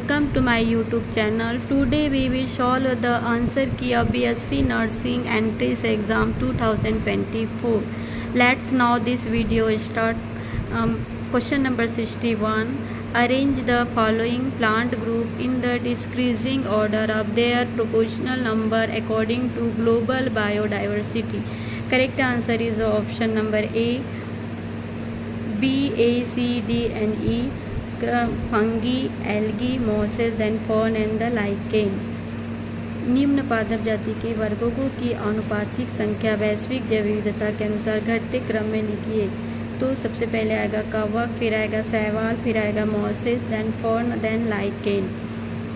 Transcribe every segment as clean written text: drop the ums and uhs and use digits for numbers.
Welcome to my YouTube channel. Today we will solve the answer key of BSc Nursing Entrance Exam 2024. Let's now this video start. Question number 61. Arrange the following plant group in the decreasing order of their proportional number according to global biodiversity. Correct answer is option number A, B, A, C, D and E. Fungi, algae, mosses, then fern and the lichen. निम्न पादप जाति के वर्गों की आनुपातिक संख्या वैश्विक जैव विविधता के अनुसार घटते क्रम में लिखिए। तो सबसे पहले आएगा कवक, फिर आएगा शैवाल, फिर आएगा mosses, then fern, then lichen.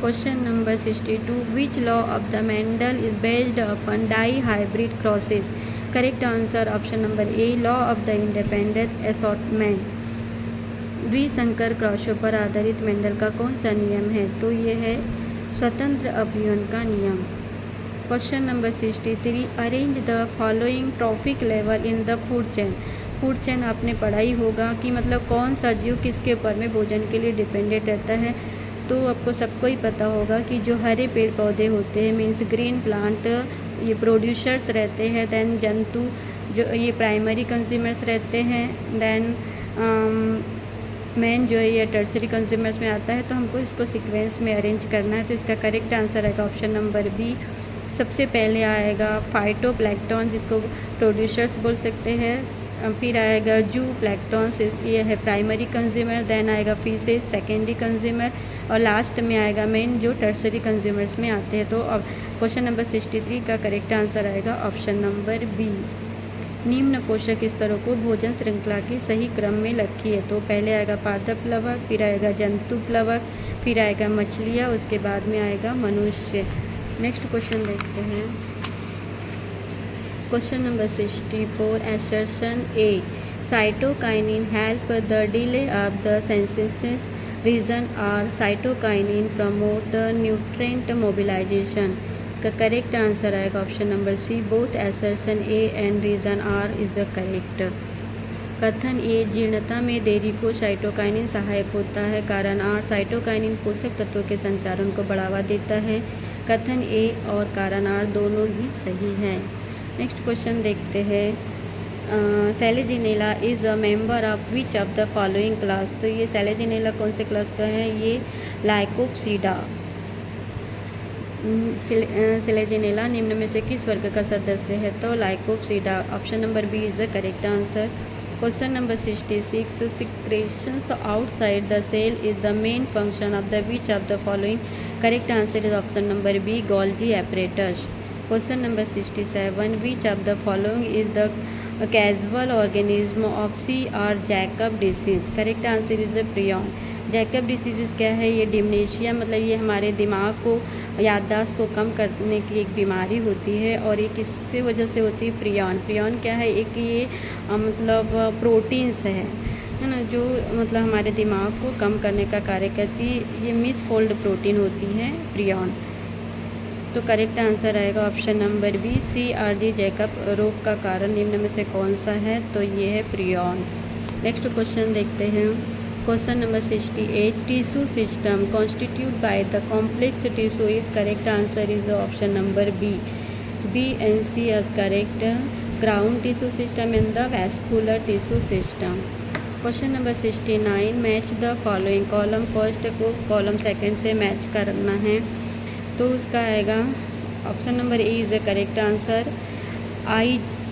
Question number 62. Which law of the Mendel is based upon dihybrid crosses? Correct answer option number A, law of the independent assortment. द्विसंकर क्रॉसों पर आधारित मेंडल का कौन सा नियम है? तो ये है स्वतंत्र अपव्यवन का नियम। Question number 63. Arrange the following trophic level in the food chain. Food chain आपने पढ़ा ही होगा कि मतलब कौन सा जीव किसके ऊपर में भोजन के लिए डिपेंडेंट रहता है। तो आपको सबको ही पता होगा कि जो हरे पेड़ पौधे होते हैं मीन्स ग्रीन प्लांट, ये प्रोड्यूसर्स रहते हैं। देन जंतु जो ये प्राइमरी कंज्यूमर्स रहते हैं। देन मेन जो है ये टर्सरी कंज्यूमर्स में आता है। तो हमको इसको सीक्वेंस में अरेंज करना है। तो इसका करेक्ट आंसर आएगा ऑप्शन नंबर बी। सबसे पहले आएगा फाइटोप्लैंक्टन, जिसको प्रोड्यूसर्स बोल सकते हैं। फिर आएगा जू प्लैंक्टन, ये है प्राइमरी कंज्यूमर। देन आएगा फिशेस, सेकेंडरी कंज्यूमर। और लास्ट में आएगा मेन जो टर्सरी कंज्यूमर्स में आते हैं। तो अब क्वेश्चन नंबर 63 का करेक्ट आंसर आएगा ऑप्शन नंबर बी। निम्न पोषक स्तरों को भोजन श्रृंखला के सही क्रम में रखिए। तो पहले आएगा पादप प्लवक, फिर आएगा जंतु प्लवक, फिर आएगा मछलियाँ, उसके बाद में आएगा मनुष्य। नेक्स्ट क्वेश्चन देखते हैं। Question number 64. Assertion A, cytokinin help the delay of the synthesis reason और साइटोकाइनिन प्रमोट न्यूट्रिएंट मोबिलाइजेशन। का करेक्ट आंसर आएगा option number C, both assertion A and reason R is a correct. कथन A, जीर्णता में देरी को cytokinin सहायक होता है। कारण आर, साइटोकाइनिन पोषक तत्वों के संचारण को बढ़ावा देता है। कथन ए और कारण आर दोनों ही सही हैं। नेक्स्ट क्वेश्चन देखते हैं। Selaginella is a member of which of the following class. तो ये सेलेजिनेला कौन से क्लास का है? ये लाइकोप्सीडा। सेलेजिनेला निम्न में से किस वर्ग का सदस्य है? तो lycopsida. Option number B is the correct answer. Question number 66. Secretions outside the cell is the main function of the which of the following? Correct answer is option number B, Golgi apparatus. Question number 67. Which of the following is the casual organism of C R Jacob disease? Correct answer is the prion. Jacob disease क्या है? ये डिमनेशिया, मतलब ये हमारे दिमाग को, याददाश्त को कम करने की एक बीमारी होती है। और ये किस वजह से होती है? प्रियॉन। प्रियॉन क्या है? एक ये मतलब प्रोटीन्स है ना, जो मतलब हमारे दिमाग को कम करने का कार्य करती है। ये मिसफोल्ड प्रोटीन होती है प्रियॉन। तो करेक्ट आंसर आएगा option number B, C R G Jakob रोग का कारण निम्न में से कौन सा है? तो ये है प्रियॉन। नेक्स्ट क्वेश्चन देखते हैं। Question number 68. Tissue system constitute by the complex tissue is correct answer is option number B, B and C is correct. Ground tissue system and the vascular tissue system. Question number 69. Match the following. Column first को column second से match करना है। तो उसका आएगा option number A is the correct answer.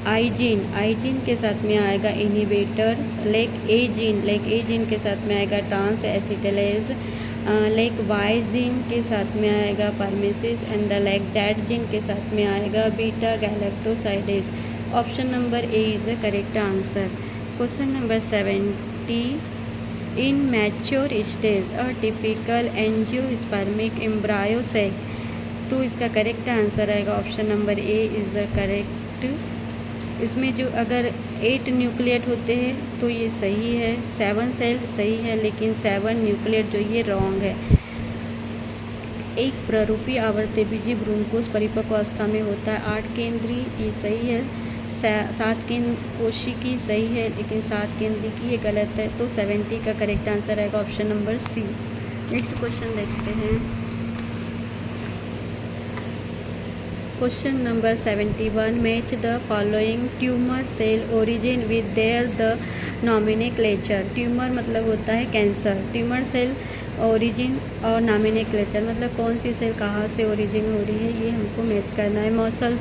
I gene के साथ में आएगा इनहिबिटर। लेक ए जीन के साथ में आएगा transacetylase. Lac Y gene के साथ में आएगा permease and the lac Z gene के साथ में आएगा beta galactosidase. Option number A is the correct answer. Question number 70. In mature stage a typical angiospermic embryo sac. तो इसका करेक्ट आंसर आएगा option number A is the correct. इसमें जो अगर 8 न्यूक्लिएट होते हैं तो ये सही है, 7 सेल सही है, लेकिन 7 न्यूक्लिएट जो ये रॉन्ग है। एक प्ररूपी आवर्तबीजी भ्रूणकोश परिपक्व अवस्था में होता है। 8 केंद्रीय ये सही है, 7 केंद्र कोशिकी सही है, लेकिन 7 केंद्रीय की ये गलत है। तो 70 का करेक्ट आंसर आएगा option number C. Next question देखते हैं। Question number 71, match the following tumour cell origin with their the nomenclature. Tumour मतलब होता है कैंसर, ट्यूमर सेल ओरिजिन और नॉमिनेक्लेचर मतलब कौन सी सेल कहाँ से ओरिजिन हो रही है, ये हमको मैच करना है। मसल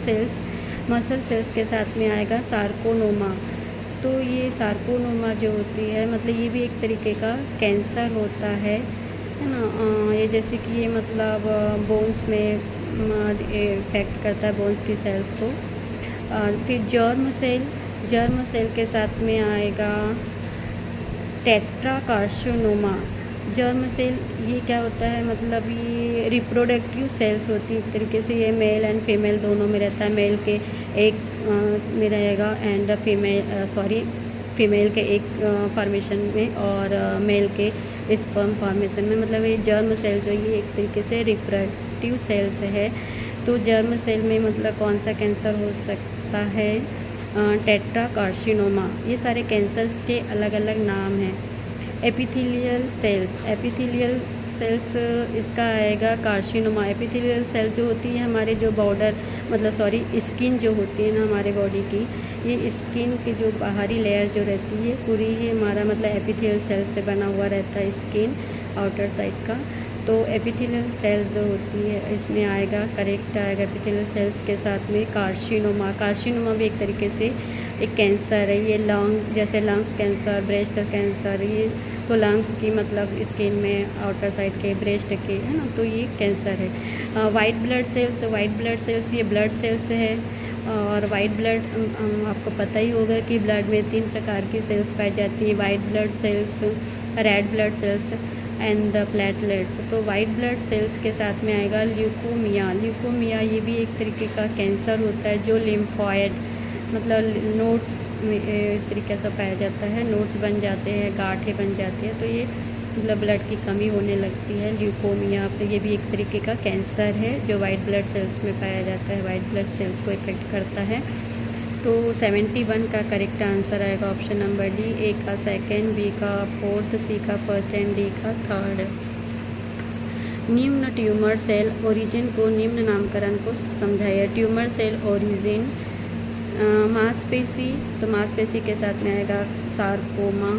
सेल्स के साथ में आएगा सार्कोनोमा। तो ये सार्कोनोमा जो होती है मतलब ये भी एक तरीके का कैंसर होता है ना। ये जैसे कि ये मतलब बोन्स में इफेक्ट करता है, बोन्स की सेल्स को। फिर जर्म सेल के साथ में आएगा टेट्राकार्सिनोमा। जर्म सेल ये क्या होता है मतलब ये रिप्रोडक्टिव सेल्स होती है एक तरीके से, ये मेल एंड फीमेल दोनों में रहता है। मेल के एक में रहेगा एंड फीमेल के एक फॉर्मेशन में और मेल के स्पर्म फॉर्मेशन में। मतलब ये जर्म सेल जो ये एक तरीके से रिप्रोडक्टिव सेल्स है। तो जर्म सेल में मतलब कौन सा कैंसर हो सकता है, टेट्राकार्सिनोमा। ये सारे कैंसर्स के अलग अलग नाम हैं। एपिथेलियल सेल्स इसका आएगा कार्सिनोमा। एपिथेलियल सेल जो होती है हमारे जो बॉर्डर मतलब स्किन जो होती है ना हमारे बॉडी की, ये स्किन की जो बाहरी लेयर जो रहती है पूरी ही हमारा मतलब एपिथेलियल सेल से बना हुआ रहता है स्किन आउटर साइड का। तो एपिथेलियल सेल जो होती है इसमें आएगा करेक्ट आएगा एपिथेलियल सेल्स के साथ में कार्सिनोमा भी एक तरीके से एक कैंसर है। ये लंग जैसे लंग्स कैंसर, ब्रेस्ट कैंसर, ये तो लंग्स की मतलब स्किन में आउटर साइड के ब्रेस्ट के है ना, तो ये कैंसर है। वाइट ब्लड सेल्स ये ब्लड सेल्स है। और वाइट ब्लड आपको पता ही होगा कि ब्लड में 3 प्रकार की सेल्स पाई जाती है, white blood cells, red blood cells and the platelets. तो वाइट ब्लड सेल्स के साथ में आएगा ल्यूकोमिया। ये भी एक तरीके का कैंसर होता है जो लिम्फॉइड मतलब नोड्स इस तरीके से पाया जाता है, नोड्स बन जाते हैं, गांठें बन जाती हैं, तो ये मतलब ब्लड की कमी होने लगती है ल्यूकोमिया। तो ये भी एक तरीके का कैंसर है जो वाइट ब्लड सेल्स में पाया जाता है, वाइट ब्लड सेल्स को इफेक्ट करता है। तो 71 का करेक्ट आंसर आएगा ऑप्शन नंबर डी, ए का सेकंड, बी का फोर्थ, सी का फर्स्ट एंड डी का थर्ड। निम्न ट्यूमर सेल ओरिजिन को निम्न नामकरण को समझाइए। ट्यूमर सेल ओरिजिन मांसपेशी, तो मांसपेशी के साथ में आएगा सार्कोमा।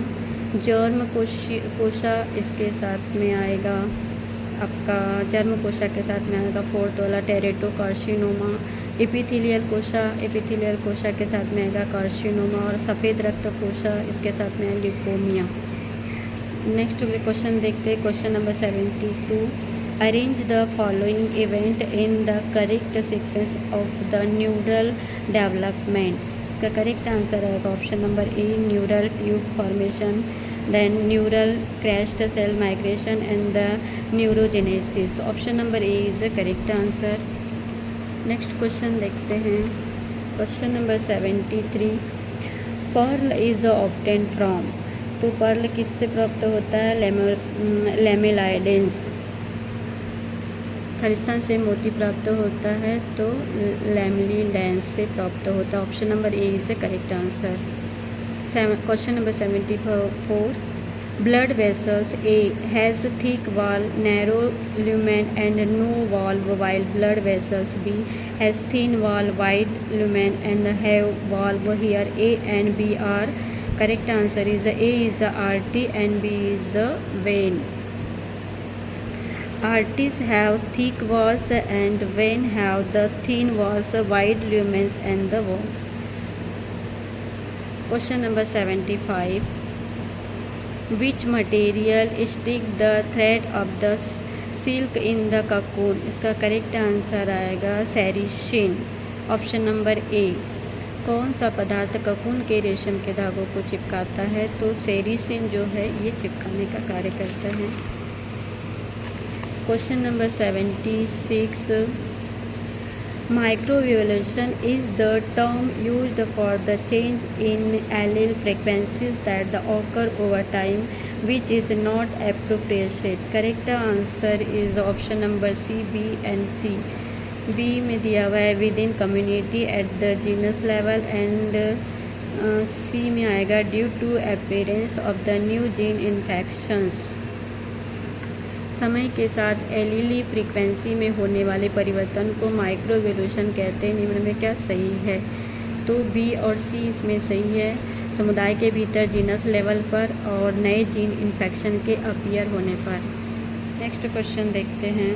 जर्म कोशा इसके साथ में आएगा आपका जर्म कोशा के साथ में आएगा फोर्थ वाला टेरेटोकार्सिनोमा। एपिथेलियल कोशा के साथ में आएगा कार्सिनोमा। और सफ़ेद रक्त कोशा इसके साथ में ल्यूकोमिया। नेक्स्ट क्वेश्चन देखते हैं, question number 72। Arrange the following event in the correct sequence of the neural development. इसका करेक्ट आंसर आएगा option number A, neural tube formation, then neural crest cell migration and the neurogenesis. तो option number A is the correct answer. Next question देखते हैं, question number 73। Pearl is the obtain from. तो pearl किससे प्राप्त होता है, लेमेलाइडेंस। खलिस्तान से मोती प्राप्त होता है तो लेमलीडेंस से प्राप्त होता है। Option number A is the correct answer. Question number 74। Blood vessels A has thick wall, narrow lumen and no valve, while blood vessels B has thin wall, wide lumen and have valve. Here A and B are correct answer is A is the artery and B is the vein. Arteries have thick walls and vein have the thin walls, wide lumens and the walls. Question number 75. Which material stick the thread of the silk in the cocoon? इसका correct answer आएगा sericin. Option number ए। कौन सा पदार्थ cocoon के रेशम के धागों को चिपकाता है? तो सेरिसिन जो है ये चिपकाने का कार्य करता है। Question number 76। Microevolution is the term used for the change in allele frequencies that occur over time, which is not appropriate. Correct answer is option number C, B and C. B में दिया हुआ है within community at the genus level and C में आएगा due to appearance of the new gene infections. समय के साथ एलीली frequency में होने वाले परिवर्तन को माइक्रोएवोल्यूशन कहते हैं। निम्न में क्या सही है? तो बी और सी इसमें सही है। समुदाय के भीतर जीनस लेवल पर और नए जीन इन्फेक्शन के अपीयर होने पर। नेक्स्ट क्वेश्चन देखते हैं।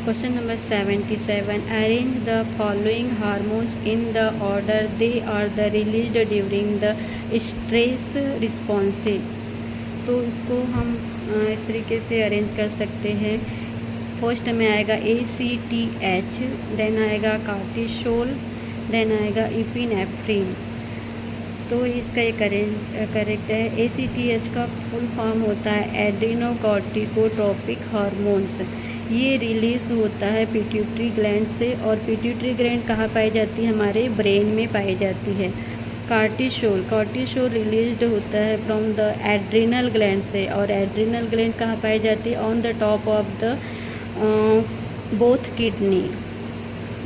Question number 77, arrange the following hormones in the order they are the released during the stress responses. तो इसको हम इस तरीके से अरेंज कर सकते हैं। फर्स्ट में आएगा ACTH, देन आएगा कार्टिसोल, देन आएगा इपिनेफ्रिन। तो इसका ये करेक्ट है। ACTH का फुल फॉर्म होता है एड्रीनोकॉर्टिकोट्रोपिक हार्मोन्स। ये रिलीज़ होता है पिट्यूटरी ग्लैंड से, और पिट्यूटरी ग्लैंड कहाँ पाई जाती है? हमारे ब्रेन में पाई जाती है। कार्टिसोल रिलीज्ड होता है फ्रॉम द एड्रिनल ग्लैंड से, और एड्रिनल ग्लैंड कहाँ पाई जाती है? On the top of the both kidney.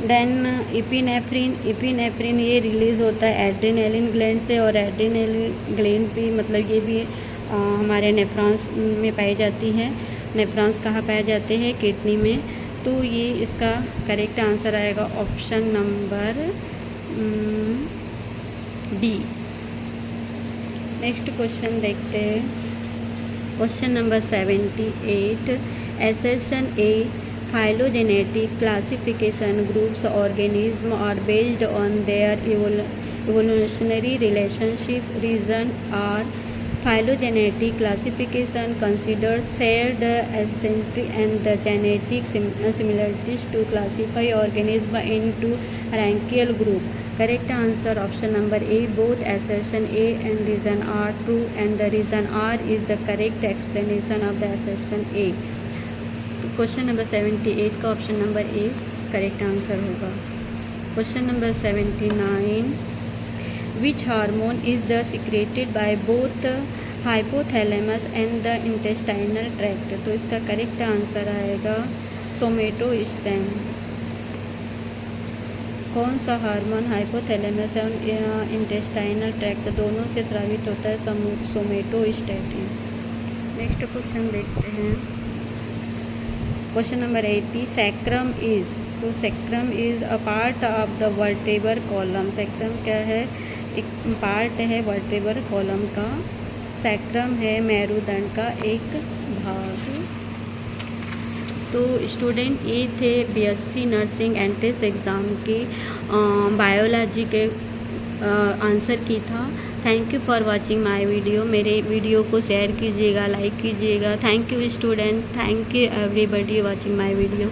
Then epinephrine ये रिलीज़ होता है एड्रेनालिन ग्लैंड से, और एड्रेनालिन ग्लैंड भी मतलब ये भी हमारे नेफ्रॉन्स में पाई जाती है। नेफ्रॉन्स कहाँ पाए जाते हैं? किडनी में। तो ये इसका करेक्ट आंसर आएगा option number D. Next question देखते हैं। Question number 78, assertion A phylogenetic classification groups organism are based on their evolutionary relationship. Reason are phylogenetic classification considers shared ancestry and the genetic similarities to classify organism into hierarchical group. Correct answer option number A. Both assertion A and reason are true, and the reason R is the correct explanation of the assertion A. Question number 78 का option number A correct answer होगा। Question number 79, which hormone is the secreted by both hypothalamus and the intestinal tract. तो इसका correct answer आएगा somatostatin. कौन सा hormone hypothalamus और intestinal tract दोनों से स्रावित होता है? सोमेटोस्टेटिन। नेक्स्ट क्वेश्चन देखते हैं। Question number 80, sacrum is. तो sacrum is a part of the vertebral column. Sacrum क्या है? एक पार्ट है वर्टेब्रल कॉलम का। सैक्रम है मेरुदंड का एक भाग। तो स्टूडेंट ये थे BSc नर्सिंग एंट्रेंस एग्ज़ाम के बायोलॉजी के आंसर की था। Thank you for watching my video. मेरे वीडियो को शेयर कीजिएगा, लाइक कीजिएगा। Thank you student, thank you everybody watching my video.